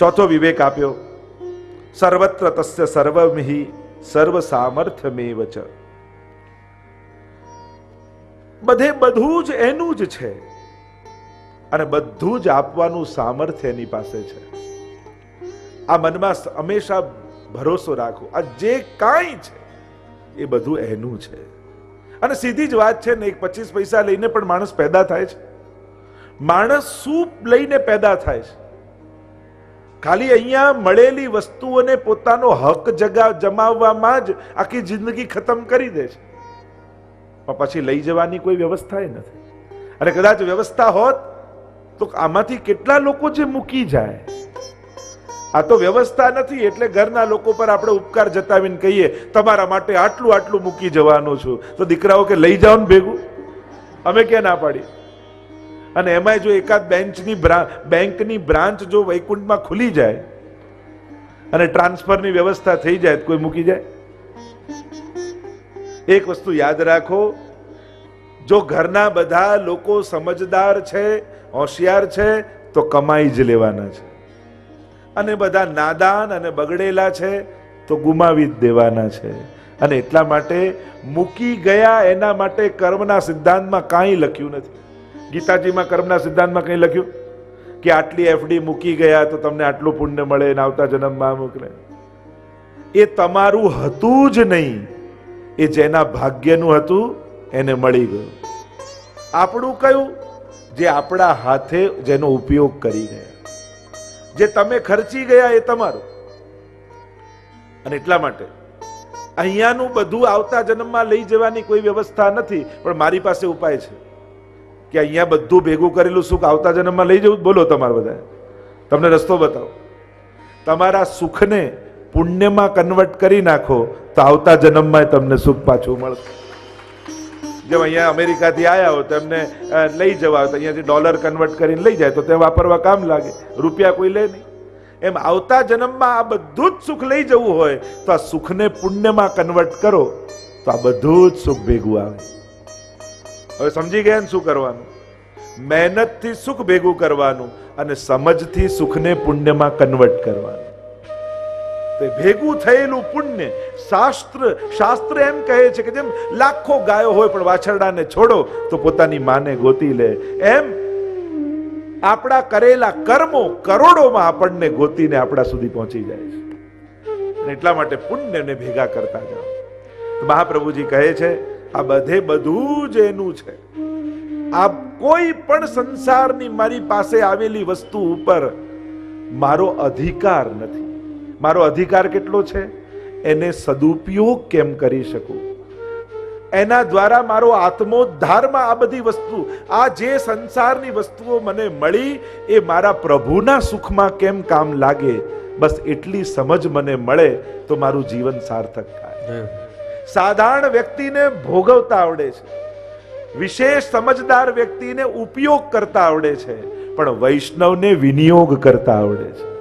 ચોથો વિવેક આપ્યો, સર્વત્ર તસ્ય સર્વમિહિ સર્વ સામર્થ્યમેવ ચ. બધે બધું જ એનું જ છે અને બધું જ આપવાનું સામર્થ્ય એની પાસે છે. આ મનમાં હંમેશા ભરોસો રાખો, આ જે કાંઈ છે એ બધું એનું છે. અને સીધી જ વાત છે ને, 25 પૈસા લઈને પણ માણસ પેદા થાય છે. માણસ શું લઈને પેદા થાય છે? ખાલી અહીંયા મળેલી વસ્તુઓને પોતાનો હક જમાવવામાં જ આખી જિંદગી ખતમ કરી દે છે. પણ પછી લઈ જવાની કોઈ વ્યવસ્થા નથી. અને કદાચ વ્યવસ્થા હોત તો આમાંથી કેટલા લોકો જે મૂકી જાય. આ તો વ્યવસ્થા નથી એટલે ઘરના લોકો પર આપણે ઉપકાર જતાવીને કહીએ તમારા માટે આટલું આટલું મૂકી જવાનું છું, તો દીકરાઓ કે લઈ જાઓ ને ભેગું. અમે ક્યાં ના પાડી? અને એમાંય જો એકાદ બેંકની બ્રાન્ચ જો વૈકુંઠમાં ખુલી જાય અને ટ્રાન્સફરની વ્યવસ્થા થઈ જાય તો કોઈ મૂકી જાય? એક વસ્તુ યાદ રાખો, જો ઘરના બધા લોકો સમજદાર છે, હોશિયાર છે, તો કમાઈ જ લેવાના છે. અને બધા નાદાન અને બગડેલા છે તો ગુમાવી જ દેવાના છે. અને એટલા માટે મૂકી ગયા એના માટે કર્મના સિદ્ધાંતમાં કાંઈ લખ્યું નથી. ગીતાજીમાં કર્મના સિદ્ધાંતમાં કંઈ લખ્યું કે આટલી એફડી મૂકી ગયા તો તમને આટલું પુણ્ય મળે ને આવતા જન્મમાં મોકલે? એ તમારું હતું જ નહીં, એ જેના ભાગ્યનું હતું એને મળી ગયું. આપણું કયું? જે આપણા હાથે જેનો ઉપયોગ કરી ગયા. જે તમે ખર્ચી ગયા એ તમારું. અને એટલા માટે અહીંયાનું બધું આવતા જન્મમાં લઈ જવાની કોઈ વ્યવસ્થા નથી. પણ મારી પાસે ઉપાય છે કે અહીંયા બધું ભેગું કરેલું સુખ આવતા જન્મમાં લઈ જવું. બોલો તમારે બધા, તમને રસ્તો બતાવો. તમારા સુખને પુણ્યમાં કન્વર્ટ કરી નાખો તો આવતા જન્મમાં તમને સુખ પાછું મળશે. જેમ અહીંયા અમેરિકાથી આવ્યા હો તો એમને લઈ જવા તો અહીંયાથી ડોલર કન્વર્ટ કરીને લઈ જાય તો તે વાપરવા કામ લાગે, રૂપિયા કોઈ લે નહીં. એમ આવતા જન્મમાં આ બધું જ સુખ લઈ જવું હોય તો આ સુખને પુણ્યમાં કન્વર્ટ કરો તો આ બધું જ સુખ ભેગું આવે. હવે સમજી ગયા ને શું કરવાનું? મહેનતથી સુખ ભેગું કરવાનું અને સમજથી સુખને પુણ્યમાં કન્વર્ટ કરવાનું. ભેગું થયેલું પુણ્ય શાસ્ત્ર એમ કહે છે કે જેમ લાખો ગાયો હોય પણ વાછરડાને છોડો તો પોતાની માને ગોતી લે, એમ આપણા કરેલા કર્મો કરોડોમાં આપણને ગોતીને આપણા સુધી પહોંચી જાય છે. એટલા માટે પુણ્યને ભેગા કરતા જાઓ. મહાપ્રભુજી કહે છે આ બધે બધું જ એનું છે. આ કોઈ પણ સંસારની મારી પાસે આવેલી વસ્તુ ઉપર મારો અધિકાર નથી. મારો અધિકાર કેટલો છે? એને સદુપયોગ કેમ કરી શકું, એના દ્વારા મારો આત્મોદ્ધારમાં આ બધી વસ્તુ, આ જે સંસારની વસ્તુઓ મને મળી એ મારા પ્રભુના સુખમાં કેમ કામ લાગે, બસ એટલી સમજ મને મળે તો મારું જીવન સાર્થક થાય. સાધારણ વ્યક્તિને ભોગવતા આવડે છે, વિશેષ સમજદાર વ્યક્તિને ઉપયોગ કરતા આવડે છે, પણ વૈષ્ણવને વિનિયોગ કરતા આવડે છે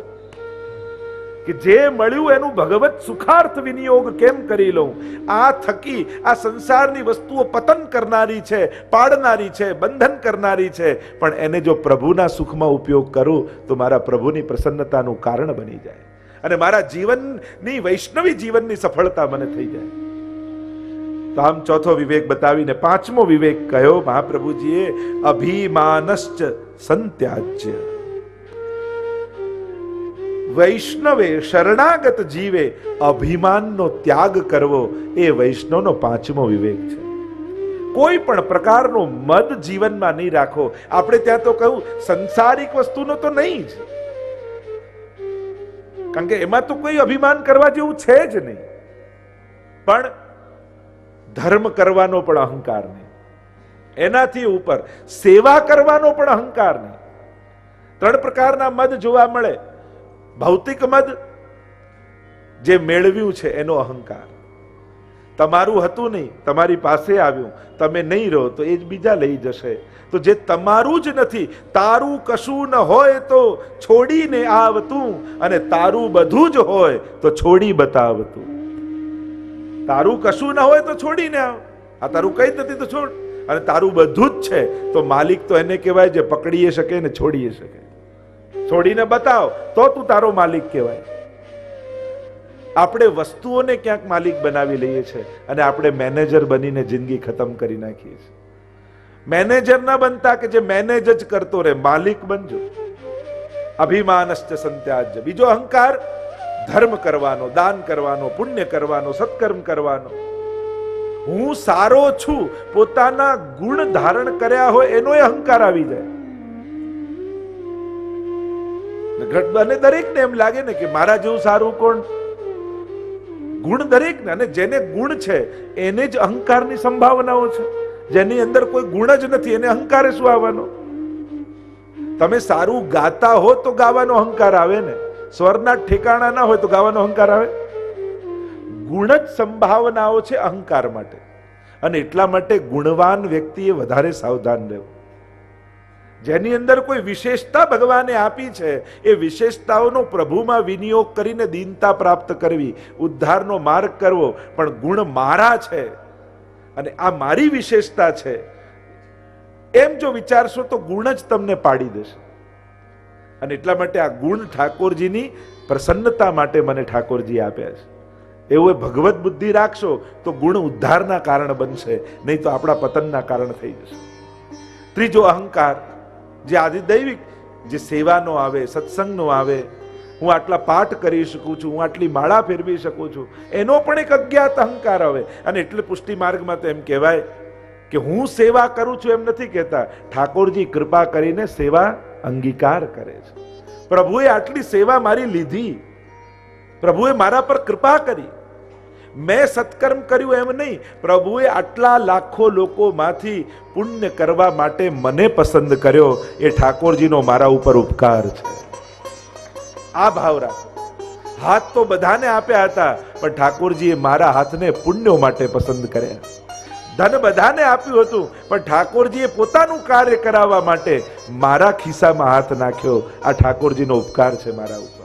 કે જે મળ્યું એનું ભગવત સુખાર્થ વિનિયોગ કેમ કરી લઉં. આ થકી આ સંસારની વસ્તુઓ પતન કરનારી છે, પાડનારી છે, બંધન કરનારી છે, પણ એને જો પ્રભુના સુખમાં ઉપયોગ કરું તો મારા પ્રભુની પ્રસન્નતાનું કારણ બની જાય અને મારા જીવનની વૈષ્ણવી જીવનની સફળતા મને થઈ જાય. તો આમ ચોથો વિવેક બતાવીને પાંચમો વિવેક કહ્યો મહાપ્રભુજીએ, અભિમાનશ્ચ સંત્યાજ્ય. વૈષ્ણવે શરણાગત જીવે અભિમાનનો ત્યાગ કરવો એ વૈષ્ણવનો પાંચમો વિવેક છે. કોઈ પણ પ્રકારનો મદ જીવનમાં નહીં રાખો. આપણે ત્યાં તો કહ્યું સંસારિક વસ્તુનો તો નહીં જ, કારણ કે એમાં તો કોઈ અભિમાન કરવા જેવું છે જ નહીં. પણ ધર્મ કરવાનો પણ અહંકાર નહીં, એનાથી ઉપર સેવા કરવાનો પણ અહંકાર નહીં. ત્રણ પ્રકારના મદ જોવા મળે. ભૌતિક મદ, જે મેળવ્યું છે એનો અહંકાર. તમારું હતું નહીં, તમારી પાસે આવ્યું, તમે નહીં રહો તો એ જ બીજા લઈ જશે. તો જે તમારું જ નથી, તારું કશું ન હોય તો છોડીને આવતું, અને તારું બધું જ હોય તો છોડી બતાવતું. તારું કશું ન હોય તો છોડીને આવ. આ તારું કઈ નથી તો છોડ. અને તારું બધું જ છે તો માલિક તો એને કહેવાય જે પકડીએ શકે ને છોડીએ શકે. છોડીને બતાવ તો તું તારો માલિક કહેવાય. આપણે વસ્તુઓને ક્યાંક માલિક બનાવી લઈએ છીએ અને આપણે મેનેજર બનીને જિંદગી ખતમ કરી નાખીએ છીએ. મેનેજર ના બનતા કે જે મેનેજ જ કરતો રહે, માલિક બનજો. અભિમાનશ્ચ સંત્યાજ્ય. બીજો અહંકાર ધર્મ કરવાનો, દાન કરવાનો, પુણ્ય કરવાનો, સત્કર્મ કરવાનો. હું સારો છું પોતાના ગુણ ધારણ કર્યા હોય એનો અહંકાર આવી જાય. અને દરેકને એમ લાગે ને કે મારા જેવું સારું કોણ. ગુણ દરેકને, અને જેને ગુણ છે એને જ અહંકારની સંભાવનાઓ છે. જેની અંદર કોઈ ગુણ જ નથી એને અહંકાર શું આવવાનો? તમે સારું ગાતા હો તો ગાવાનો અહંકાર આવે ને. સ્વરના ઠેકાણા ના હોય તો ગાવાનો અહંકાર આવે? ગુણ જ સંભાવનાઓ છે અહંકાર માટે. અને એટલા માટે ગુણવાન વ્યક્તિએ વધારે સાવધાન રહેવું. જેની અંદર કોઈ વિશેષતા ભગવાને આપી છે એ વિશેષતાઓનો પ્રભુમાં વિનિયોગ કરીને દીનતા પ્રાપ્ત કરવી, ઉદ્ધારનો માર્ગ કરવો. પણ ગુણ મારા છે અને આ મારી વિશેષતા છે એમ જો વિચારશો તો ગુણ જ તમને પાડી દેશે. અને એટલા માટે આ ગુણ ઠાકોરજીની પ્રસન્નતા માટે મને ઠાકોરજી આપ્યા છે. એવું ભગવત બુદ્ધિ રાખશો તો ગુણ ઉદ્ધારના કારણ બનશે, નહીં તો આપણા પતનના કારણ થઈ જશે. ત્રીજો અહંકાર જે આદિદૈવિક, જે સેવાનો આવે, સત્સંગનો આવે, હું આટલા પાઠ કરી શકું છું, હું આટલી માળા ફેરવી શકું છું, એનો પણ એક અજ્ઞાત અહંકાર આવે. અને એટલે પુષ્ટિ માર્ગમાં તો એમ કહેવાય કે હું સેવા કરું છું એમ નથી કહેતા, ઠાકોરજી કૃપા કરીને સેવા અંગીકાર કરે છે. પ્રભુએ આટલી સેવા મારી લીધી, પ્રભુએ મારા પર કૃપા કરી, મેં સત્કર્મ કર્યું એમ નહીં, પ્રભુએ આટલા લાખો લોકોમાંથી પુણ્ય કરવા માટે મને પસંદ કર્યો, એ ઠાકોરજીનો મારા ઉપર ઉપકાર છે. આ ભાવ રાખો. હાથ તો બધાને આપ્યા હતા, પણ ઠાકોરજીએ મારા હાથને પુણ્યો માટે પસંદ કર્યા. ધન બધાને આપ્યું હતું, પણ ઠાકોરજીએ પોતાનું કાર્ય કરાવવા માટે મારા ખિસ્સામાં હાથ નાખ્યો. આ ઠાકોરજીનો ઉપકાર છે મારા ઉપર.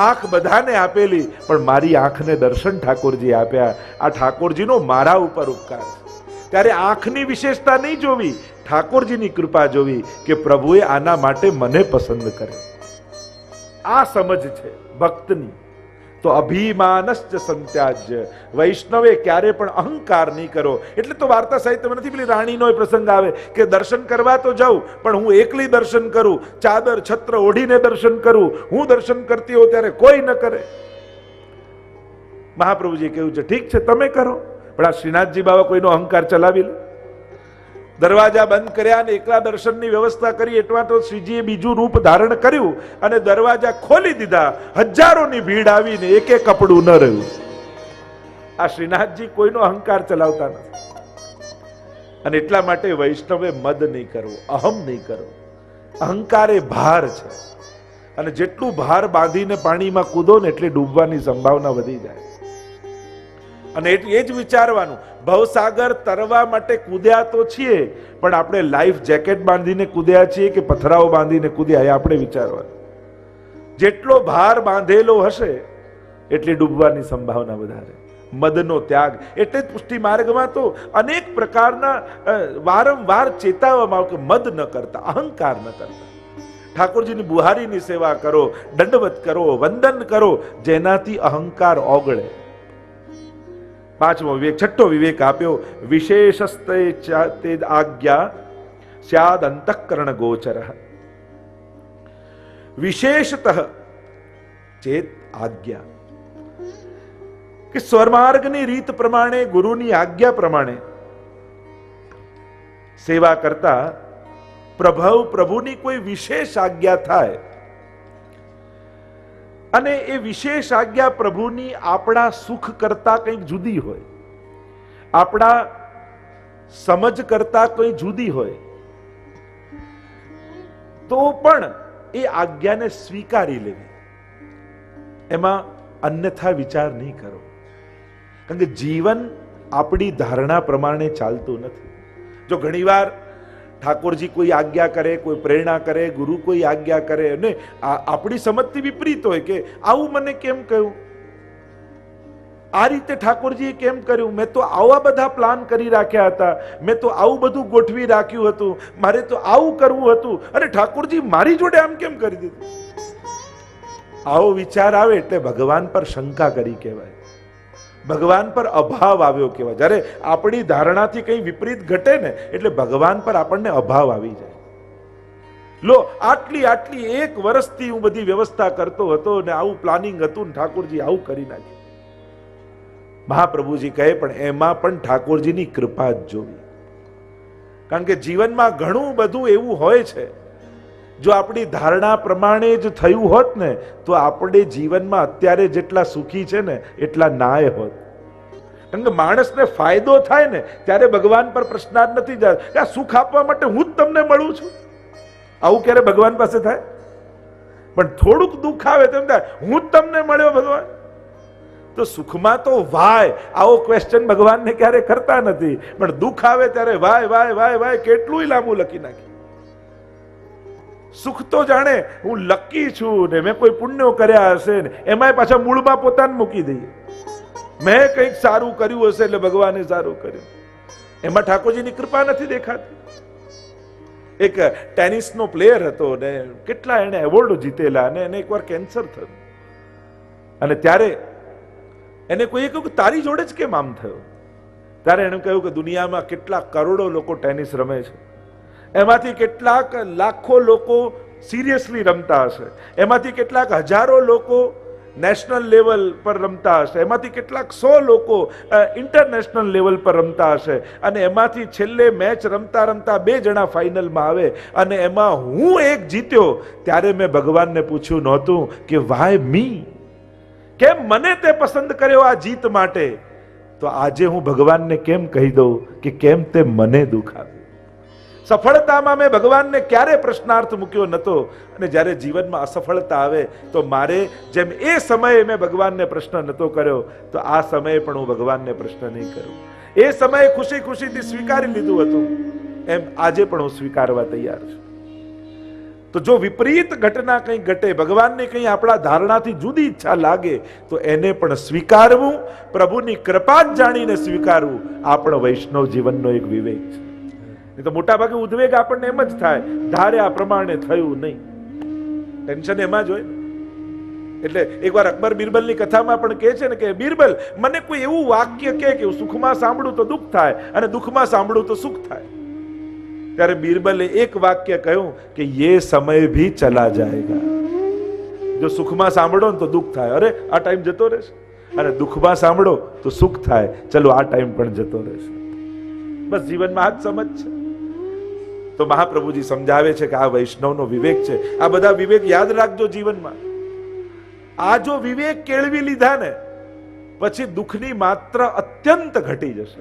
આંખ બધાને આપેલી, પણ મારી આંખને દર્શન ઠાકોરજી આપ્યા. આ ઠાકોરજીનો મારા ઉપર ઉપકાર છે. ત્યારે આંખની વિશેષતા નહીં જોવી, ઠાકોરજીની કૃપા જોવી કે પ્રભુએ આના માટે મને પસંદ કરે. આ સમજ છે ભક્તની. તો અભિમાનશ્ચ સંત્યાજ્ય. વૈષ્ણવે ક્યારે પણ અહંકાર નહીં કરો. એટલે તો વાર્તા સાહિત્યમાં નથી પેલી રાણીનો પ્રસંગ આવે કે દર્શન કરવા તો જાઉં, પણ હું એકલી દર્શન કરું, ચાદર છત્ર ઓઢીને દર્શન કરું, હું દર્શન કરતી હોઉં ત્યારે કોઈ ન કરે. મહાપ્રભુજી કહ્યું છે ઠીક છે તમે કરો, પણ આ શ્રીનાથજી બાબા કોઈનો અહંકાર ચલાવી લે. દરવાજા બંધ કર્યા અને એકલા દર્શનની વ્યવસ્થા કરી, એટલા તો શ્રીજીએ બીજું રૂપ ધારણ કર્યું અને દરવાજા ખોલી દીધા. હજારોની ભીડ આવીને એકે કપડું ન રહ્યું. આ શ્રીનાથજી કોઈનો અહંકાર ચલાવતા નથી. અને એટલા માટે વૈષ્ણવે મદ નહીં કરવો, અહમ નહીં કરવો. અહંકાર એ ભાર છે, અને જેટલું ભાર બાંધીને પાણીમાં કૂદો ને એટલે ડૂબવાની સંભાવના વધી જાય. અને એ જ વિચારવાનું, ભવસાગર તરવા માટે કૂદ્યા તો છીએ, પણ આપણે લાઈફ જેકેટ બાંધીને કૂદ્યા છીએ કે પથરાઓ બાંધીને કૂદ્યા, એ આપણે વિચારવાનું. જેટલો ભાર બાંધેલો હશે એટલી ડૂબવાની સંભાવના વધારે. મદનો ત્યાગ. એટલે જ પુષ્ટિ માર્ગમાં તો અનેક પ્રકારના વારંવાર ચેતવવામાં આવે કે મદ ન કરતા, અહંકાર ન કરતા. ઠાકોરજીની બુહારીની સેવા કરો, દંડવત કરો, વંદન કરો, જેનાથી અહંકાર ઓગળે. પાંચમો વિવેક, છઠ્ઠો વિવેક આપ્યો, વિશેષસ્તે તે આજ્ઞા સ્યાદ અંતઃકરણ ગોચર. વિશેષતઃ ચેત આજ્ઞા, કે સ્વર્માર્ગની રીત પ્રમાણે, ગુરુની આજ્ઞા પ્રમાણે સેવા કરતા પ્રભુની કોઈ વિશેષ આજ્ઞા થાય અને એ વિશેષ આજ્ઞા પ્રભુની આપણા સુખ કરતા કંઈક જુદી હોય, આપણા સમજ કરતા કંઈ જુદી હોય, તો પણ એ આજ્ઞાને સ્વીકારી લેવી. એમાં અન્યથા વિચાર નહીં કરો. કારણ કે જીવન આપણી ધારણા પ્રમાણે ચાલતું નથી. જો ઘણીવાર ઠાકોરજી કોઈ આજ્ઞા કરે, કોઈ પ્રેરણા કરે, ગુરુ કોઈ આજ્ઞા કરે અને આપણી સમજથી વિપરીત હોય કે આવું મને કેમ કહ્યું, આ રીતે ઠાકોરજીએ કેમ કર્યું? મેં તો આવા બધા પ્લાન કરી રાખ્યા હતા, મેં તો આવું બધું ગોઠવી રાખ્યું હતું, મારે તો આવું કરવું હતું, અને ઠાકોરજી મારી જોડે આમ કેમ કરી દીધું? આવો વિચાર આવે એટલે ભગવાન પર શંકા કરી કહેવાય, ભગવાન પર અભાવ આવ્યો કહેવાય. જ્યારે આપણી ધારણાથી કંઈ વિપરીત ઘટે ને એટલે ભગવાન પર આપણને અભાવ આવી જાય. લો, આટલી 1 વર્ષથી હું બધી વ્યવસ્થા કરતો હતો ને આવું પ્લાનિંગ હતું ને ઠાકોરજી આવું કરી નાખ્યું. મહાપ્રભુજી કહે પણ એમાં પણ ઠાકોરજીની કૃપા જ જોવી. કારણ કે જીવનમાં ઘણું બધું એવું હોય છે, જો આપણી ધારણા પ્રમાણે જ થયું હોત ને તો આપણે જીવનમાં અત્યારે જેટલા સુખી છે ને એટલા નાય હોત. કારણ કે માણસને ફાયદો થાય ને ત્યારે ભગવાન પર પ્રશ્નાર્થ નથી જાય કે આ સુખ આપવા માટે હું જ તમને મળું છું. આવું ક્યારે ભગવાન પાસે થાય? પણ થોડુંક દુઃખ આવે તેમ થાય હું જ તમને મળ્યો ભગવાન. તો સુખમાં તો વાય આવો ક્વેશ્ચન ભગવાનને ક્યારે કરતા નથી, પણ દુઃખ આવે ત્યારે વાય વાય વાય વાય કેટલું લાંબુ લખી નાખી. સુખ તો જાણે હું લકી છું ને મેં કોઈ પુણ્યો કર્યા હશે ને એમાંય પાછા મૂળમાં પોતાને મૂકી દઈએ. મેં કંઈક સારું કર્યું હશે એટલે ભગવાને સારું કર્યું. એમાં ઠાકોરજીની કૃપા નથી દેખાતી. એક ટેનિસનો પ્લેયર હતો ને કેટલા એને એવોર્ડો જીતેલા, અને એને એકવાર કેન્સર થયું, અને ત્યારે એને કોઈએ કહ્યું કે તારી જોડે જ કેમ આમ થયો? ત્યારે એને કહ્યું કે દુનિયામાં કેટલા કરોડો લોકો ટેનિસ રમે છે, એમાંથી કેટલાક લાખો લોકો સિરિયસલી રમતા હશે, એમાંથી કેટલાક હજારો લોકો નેશનલ લેવલ પર રમતા હશે, એમાંથી કેટલાક 100 લોકો ઇન્ટરનેશનલ લેવલ પર રમતા હશે, અને એમાંથી છેલ્લે મેચ રમતા રમતા 2 જણા ફાઇનલમાં આવે, અને એમાં હું એક જીત્યો. ત્યારે મેં ભગવાનને પૂછ્યું નહોતું કે વાય મી, કેમ મને તે પસંદ કર્યો આ જીત માટે? તો આજે હું ભગવાનને કેમ કહી દઉં કે કેમ તે મને દુઃખ આપ્યું? સફળતામાં મેં ભગવાનને ક્યારે પ્રશ્નાર્થ મૂક્યો નતો, અને જ્યારે જીવનમાં અસફળતા આવે તો મારે જેમ એ સમયે મેં ભગવાનને પ્રશ્ન નતો કર્યો તો આ સમયે પણ હું ભગવાનને પ્રશ્ન નહીં કરું. એ સમયે ખુશી ખુશીથી સ્વીકારી લીધું હતું એમ આજે પણ હું સ્વીકારવા તૈયાર છું. તો જો વિપરીત ઘટના કંઈ ઘટે, ભગવાનને કંઈ આપણા ધારણાથી જુદી ઈચ્છા લાગે તો એને પણ સ્વીકારવું, પ્રભુની કૃપા જ જાણીને સ્વીકારવું આપણો વૈષ્ણવ જીવનનો એક વિવેક છે. તો મોટા ભાગે ઉદ્વેગ આપણને એમ જ થાય, ધાર્યા પ્રમાણે થયું નહીં, ટેન્શન એમાં જ હોય. એટલે એકવાર અકબર બિરબલની કથામાં પણ કહે છે ને કે બિરબલ મને કોઈ એવું વાક્ય કે હું સુખમાં સાંભળું તો દુઃખ થાય અને દુઃખમાં સાંભળું તો સુખ થાય. ત્યારે બિરબલે એક વાક્ય કહ્યું કે યે સમય ભી ચલા જાયેગા. જો સુખમાં સાંભળો ને તો દુઃખ થાય, અરે આ ટાઈમ જતો રહેશે, અને દુઃખમાં સાંભળો તો સુખ થાય, ચલો આ ટાઈમ પણ જતો રહેશે. બસ જીવનમાં આ જ સમજ છે. તો મહાપ્રભુજી સમજાવે છે કે આ વૈષ્ણવનો વિવેક છે. આ બધા વિવેક યાદ રાખજો જીવનમાં. આ જો વિવેક કેળવી લીધા ને પછી દુઃખની માત્રા અત્યંત ઘટી જશે.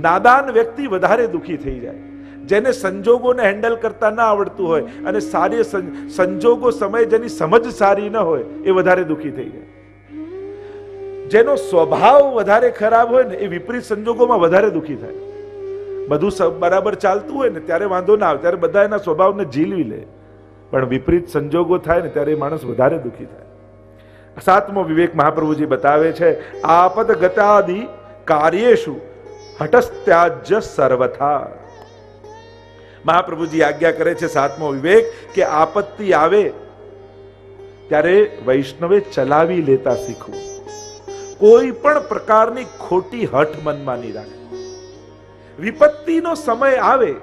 નાદાન વ્યક્તિ વધારે દુઃખી થઈ જાય, જેને સંજોગોને હેન્ડલ કરતા ના આવડતું હોય અને સારી સંજોગો સમય જેની સમજ સારી ન હોય એ વધારે દુઃખી થઈ જાય. જેનો સ્વભાવ વધારે ખરાબ હોય ને એ વિપરીત સંજોગોમાં વધારે દુઃખી થાય. બધું બરાબર ચાલતું હોય ને ત્યારે વાંધો ના આવે, ત્યારે બધા એના સ્વભાવને ઝીલવી લે, પણ વિપરીત સંજોગો થાય ને ત્યારે માણસ વધારે દુઃખી થાય. 7મો વિવેક મહાપ્રભુજી બતાવે છે, આપદ ગતાદિ કાર્યેષુ હટસ્ત્યાજ્ય સર્વથા. મહાપ્રભુજી આજ્ઞા કરે છે 7મો વિવેક કે આપત્તિ આવે ત્યારે વૈષ્ણવે ચલાવી લેતા શીખવું. કોઈ પણ પ્રકારની ખોટી હઠ મનમાં નહીં રાખે. વિપત્તિનો સમય આવે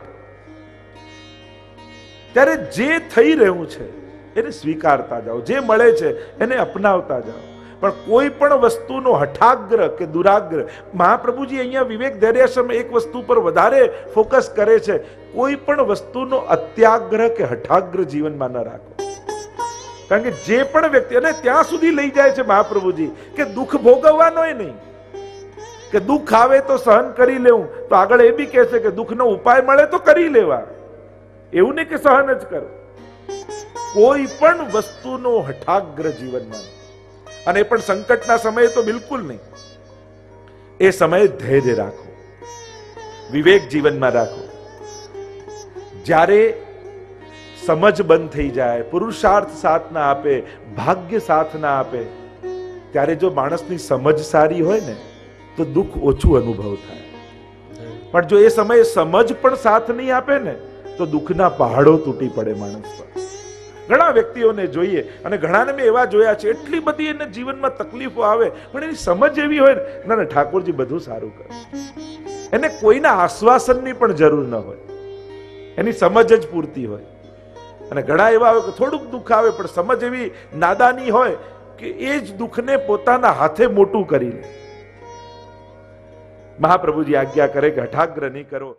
ત્યારે જે થઈ રહ્યું છે એને સ્વીકારતા જાઓ, જે મળે છે એને અપનાવતા જાઓ, પણ કોઈ પણ વસ્તુનો હઠાગ્રહ કે દુરાગ્રહ, મહાપ્રભુજી અહીંયા વિવેક ધૈર્યાશ્રમ એક વસ્તુ પર વધારે ફોકસ કરે છે, કોઈ પણ વસ્તુનો અત્યાગ્રહ કે હઠાગ્રહ જીવનમાં ન રાખો. કારણ કે જે પણ વ્યક્તિ, અને ત્યાં સુધી લઈ જાય છે મહાપ્રભુજી કે દુઃખ ભોગવવાનો નહીં, કે દુઃખ આવે તો સહન કરી લેવું, તો આગળ એ બી કહે છે કે દુઃખનો ઉપાય મળે તો કરી લેવા, એવું નહીં કે સહન જ કરો. કોઈ પણ વસ્તુનો હઠાગ્રહ જીવનમાં, અને એ પણ સંકટના સમયે તો બિલકુલ નહીં. એ સમયે ધૈર્ય રાખો, વિવેક જીવનમાં રાખો. જ્યારે સમજ બંધ થઈ જાય, પુરુષાર્થ સાથ ના આપે, ભાગ્ય સાથ ના આપે, ત્યારે જો માણસની સમજ સારી હોય ને તો દુઃખ ઓછું અનુભવ થાય. પણ જો એ સમયે સમજ પણ સાથ નહીં આપે ને તો દુઃખના પહાડો તૂટી પડે માણસ પર. ઘણા વ્યક્તિઓને જોઈએ અને ઘણાને મેં એવા જોયા છે, એટલી બધી એને જીવનમાં તકલીફો આવે પણ એની સમજ એવી હોય ને, ના ઠાકોરજી બધું સારું કરે. એને કોઈના આશ્વાસનની પણ જરૂર ન હોય, એની સમજ જ પૂરતી હોય. અને ઘણા એવા હોય કે થોડુંક દુઃખ આવે પણ સમજ એવી નાદાની હોય કે એ જ દુઃખને પોતાના હાથે મોટું કરી લે. મહાપ્રભુજી આજ્ઞા કરે કે હઠાગ્ર નહીં કરો.